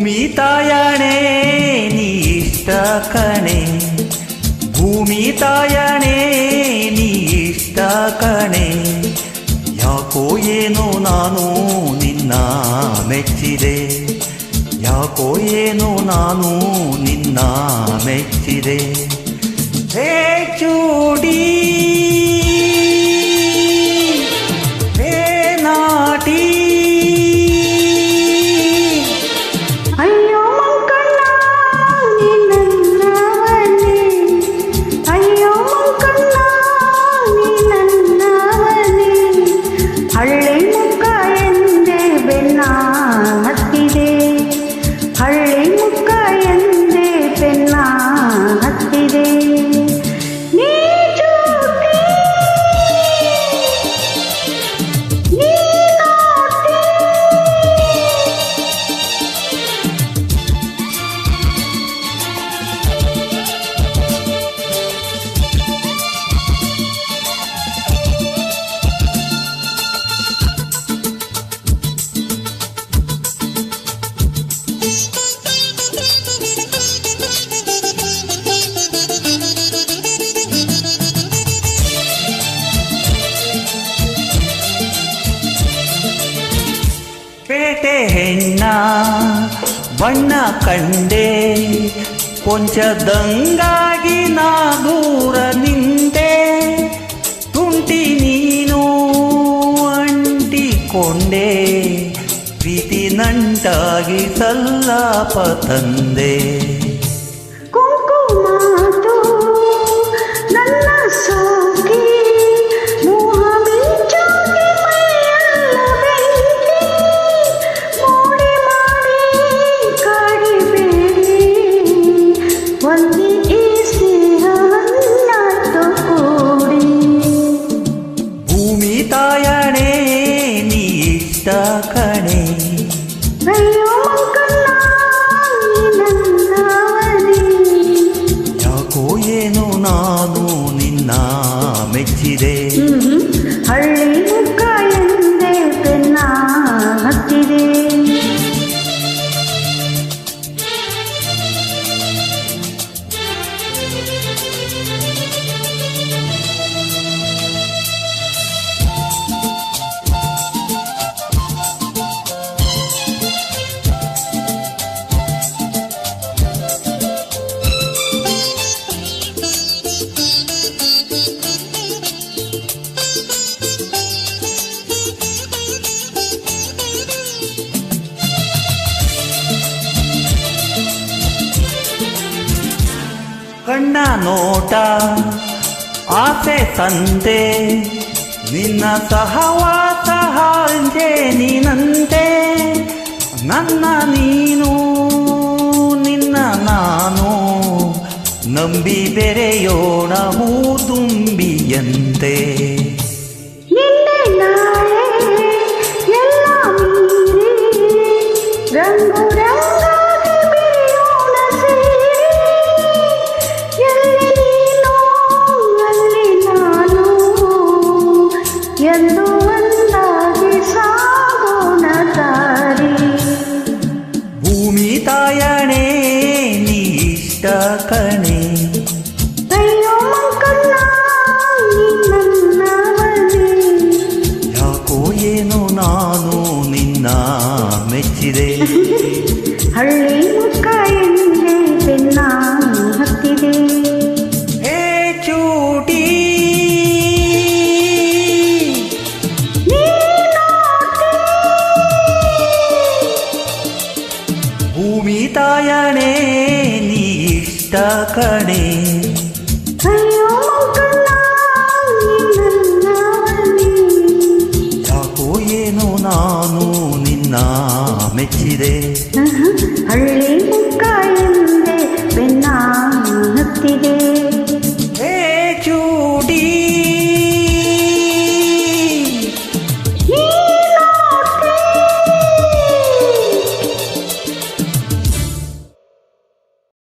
ಭೂಮಿ ತಾಯಣೆ ನೀ ಇಷ್ಟ ಕಣೆ, ಭೂಮಿ ತಾಯಣೆ ನೀ ಇಷ್ಟ ಕಣೆ. ಯಾಕೋ ಏನೋ ನಾನು ನಿನ್ನ ಮೆಚ್ಚಿದೆ, ಯಾಕೋ ಏನೋ ನಾನು ನಿನ್ನ ಮೆಚ್ಚಿದೆ. ಹೇ ಚೂಡಿ ಹೇ ನಾಟಿ, ಅಯ್ಯೋ ಮಂಕಣ್ಣ ನೀ ನನ್ನವನೇ, ಅಯ್ಯೋ ಮಂಕಣ್ಣ ನೀ ನನ್ನವನೇ. ಹಳ್ಳಿ ಮುಖ ಎಂದೇ ಬೆನ್ನ ಹತ್ತಿದೆ, ಹಳ್ಳಿ ಮುಖ ಎಂದೇ ಬೆನ್ನ ಹತ್ತಿದೆ. ನೀ ಚೂಟಿ ನೀ ನಾಟಿ, ಪೇಟೆ ಹೆಣ್ಣ ಬಣ್ಣ ಕಂಡೆ, ಕೊಂಚದಂಗಾಗಿ ನಾ ದೂರ ನಿಂತೆ. ತುಂಟಿ ನೀನು ಅಂಟಿಕೊಂಡೆ, ಪ್ರೀತಿ ನಂಟಾಗಿ ಸಲ್ಲಾಪ ತಂದೆ. ಕುಂಕುಮಾತು ನನ್ನ ಸೋಕಿ, ಮೋಹ ಮಿಂಚಾಗಿ ಮೈಯೆಲ್ಲ ಬೆಂಕಿ. ಮೋಡಿ ಮಾಡಿ ಕಾಡಿಬೇಡಿ, ಒಂದಿ ಈ ಸ್ನೇಹವನ್ನತ್ತು ಕೂಡಿ. ಭೂಮಿ ತಾಯಣೆ ನೀ ಇಷ್ಟ ಕಣೆ, ಅಯ್ಯೋ ಮಂಕಣ್ಣ ನೀ ನನ್ನವನೇ. ಯಾಕೋ ಏನೋ ನಾನು ನಿನ್ನ ಮೆಚ್ಚಿದೆ. ಹಳ್ಳಿ ಮುಖ ಎಂದೇ ಬೆನ್ನ ಹತ್ತಿದೆ. ಕಣ್ಣ ನೋಟ ಆಸೆ ತಂದೆ, ನಿನ್ನ ಸಹವಾಸ ಹಾಂಜೆ ನೀನಂತೆ. ನನ್ನ ನೀನು ನಿನ್ನ ನಾನು, ನಂಬಿ ಬೆರೆಯೋಣ ಹೂ ತುಂಬಿಯಂತೆ. ನಿನ್ನೆ ನಾಳೆ ಎಲ್ಲ ಮೀರಿ ರಂಗು ರಂಗಾಗಿ ಬೆರೆಯೋಣ ಸೇರಿ. ಎಲ್ಲಿ ನೀನು ಅಲ್ಲಿ ನಾನು ಎಂದು ಒಂದಾಗಿ ಸಾಗೋಣ ದಾರಿ. ಭೂಮಿ ತಾಯಣೆ ನೀ ಇಷ್ಟ ಕಣೆ, ಅಯ್ಯೋ ಮಂಕಣ್ಣ ನೀ ನನ್ನವನೇ. ಯಾಕೋ ಏನೋ ನಾನು ನಿನ್ನ ಮೆಚ್ಚಿದೆ. ಹಳ್ಳಿ ಮುಖ ಎಂದೇ ಬೆನ್ನ ಹತ್ತಿದೆ. ಹೇ ಚೂಟಿ ನೀ ನಾಟಿ ಭೂಮಿ ತಾಯಣೆ ನೀ ಇಷ್ಟ ಕಣೆ.